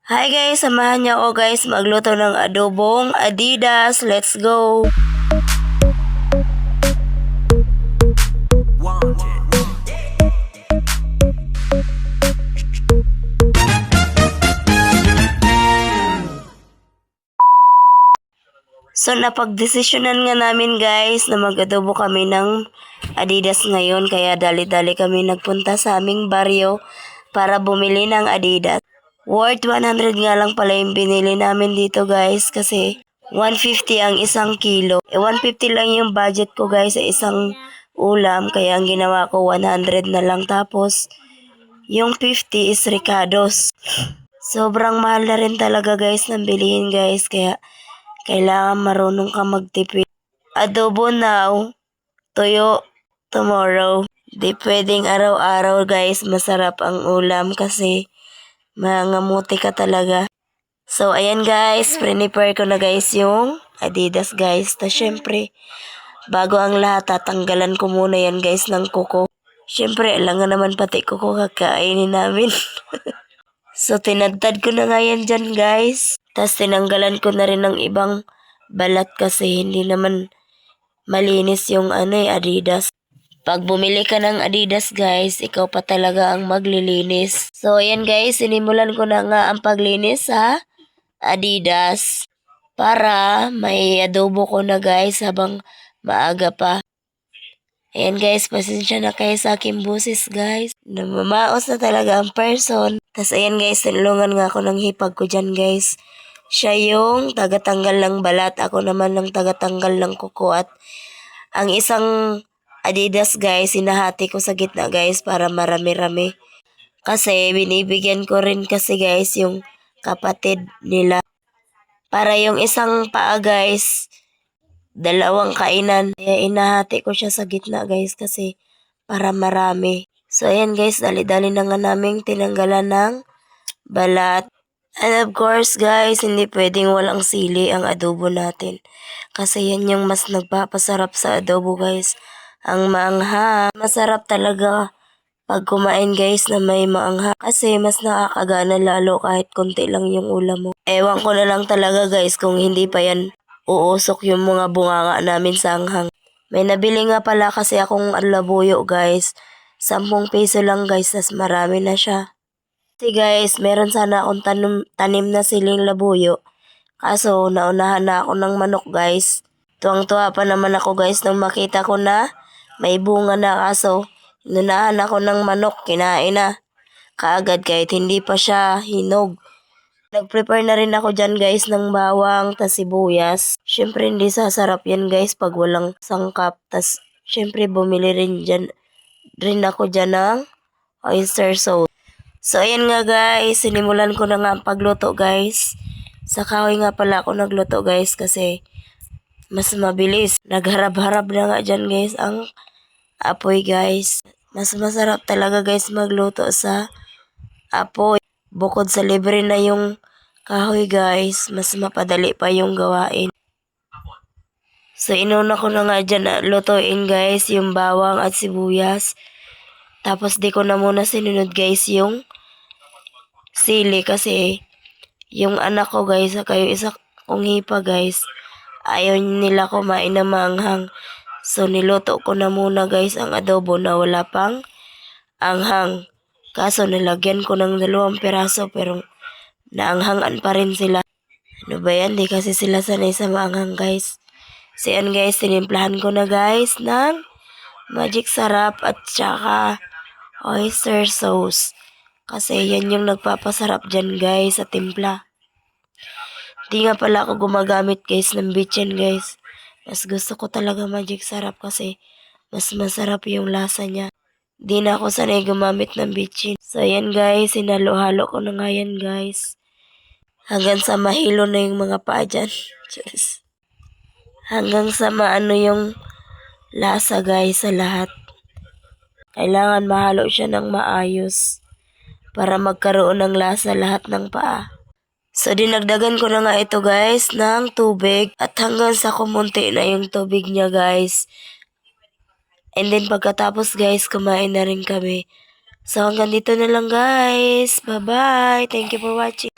Hi guys, samahan niyo ako guys magluto ng adobong Adidas. Let's go! So napagdesisyonan nga namin guys na mag-adobo kami ng Adidas ngayon kaya dali-dali kami nagpunta sa aming baryo para bumili ng Adidas. Worth 100 nga lang pala yung binili namin dito guys kasi 150 ang isang kilo. 150 lang yung budget ko guys sa isang ulam kaya ang ginawa ko 100 na lang tapos yung 50 is Ricardo's. Sobrang mahal na rin talaga guys ng bilihin guys kaya kailangan marunong ka magtipid. Adobo now, tuyo tomorrow. Di pwedeng araw-araw guys masarap ang ulam kasi mangamuti ka talaga. So ayan guys, prepare ko na guys yung Adidas guys. Ta syempre, bago ang lahat tatanggalan ko muna yan guys ng kuko. Syempre, alam nga naman pati kuko kakainin namin. So tinadtad ko na nga yan dyan guys. Tapos tinanggalan ko na rin ng ibang balat kasi hindi naman malinis yung Adidas. Pag bumili ka ng Adidas guys, ikaw pa talaga ang maglilinis. So ayan guys, sinimulan ko na nga ang paglinis sa Adidas para may adobo ko na guys habang maaga pa. Ayan guys, pasensya na kayo sa aking busis guys. Namamaos na talaga ang person. Tapos ayan guys, tinulungan nga ako ng hipag ko dyan guys. Siya yung tagatanggal ng balat. Ako naman ng tagatanggal ng kuko. At ang isang Adidas guys, sinahati ko sa gitna guys para marami-rami. Kasi binibigyan ko rin kasi guys yung kapatid nila. Para yung isang paa guys, dalawang kainan. Kaya inahati ko siya sa gitna guys kasi para marami. So ayan guys, dali-dali na nga namin tinanggalan ng balat. And of course guys, hindi pwedeng walang sili ang adobo natin. Kasi yan yung mas nagpapasarap sa adobo guys. Ang maanghang. Masarap talaga pag kumain guys na may maanghang. Kasi mas nakakagana lalo kahit konti lang yung ulam mo. Ewan ko na lang talaga guys kung hindi pa yan uusok yung mga bunganga namin sa anghang. May nabili nga pala kasi akong labuyo guys. 10 piso lang guys, tas marami na siya. Kasi guys, meron sana akong tanim na siling labuyo. Kaso, naunahan na ako ng manok guys. Tuwang-tuwa pa naman ako guys nang makita ko na may bunga na kaso. Inunahan ako ng manok, kinain na. Kaagad kahit hindi pa siya hinog. Nag-prepare na rin ako dyan guys ng bawang tas sibuyas. Syempre hindi sasarap yan guys pag walang sangkap. Tas syempre bumili rin ako dyan ng oyster sauce. So ayan nga guys, sinimulan ko na nga ang pagluto guys. Sa kahoy nga pala ako nagluto guys kasi mas mabilis. Nagharap-harap na nga dyan guys ang apoy guys. Mas masarap talaga guys magluto sa apoy. Bukod sa libre na yung kahoy guys, mas mapadali pa yung gawain. So inuna ko na nga dyan na lutuin guys yung bawang at sibuyas. Tapos di ko na muna sinunod guys yung sili kasi yung anak ko guys, saka yung isa kong hipa guys, ayaw nila kumain na maanghang. So niluto ko na muna guys ang adobo na wala pang anghang. Kaso nilagyan ko ng 2 piraso pero naanghangan pa rin sila. Ano ba yan? Di kasi sila sanay sa maanghang guys. So yan guys, tinimplahan ko na guys ng magic sarap at saka oyster sauce. Kasi yan yung nagpapasarap dyan guys sa timpla. Di nga pala ako gumagamit guys ng bitchin guys. Mas gusto ko talaga magic sarap kasi mas masarap yung lasa niya. Di na ako sanay gumamit ng bitchin. So yan guys, sinalo-halo ko na nga yan guys. Hanggang sa mahilo na yung mga paa dyan. Diyos. Hanggang sa maano yung lasa guys sa lahat. Kailangan mahalo siya ng maayos para magkaroon ng lasa lahat ng paa. So dinagdagan ko na nga ito guys ng tubig at hanggang sa kumunti na yung tubig niya guys. And then pagkatapos guys, kumain na rin kami. So hanggang dito na lang guys. Bye bye. Thank you for watching.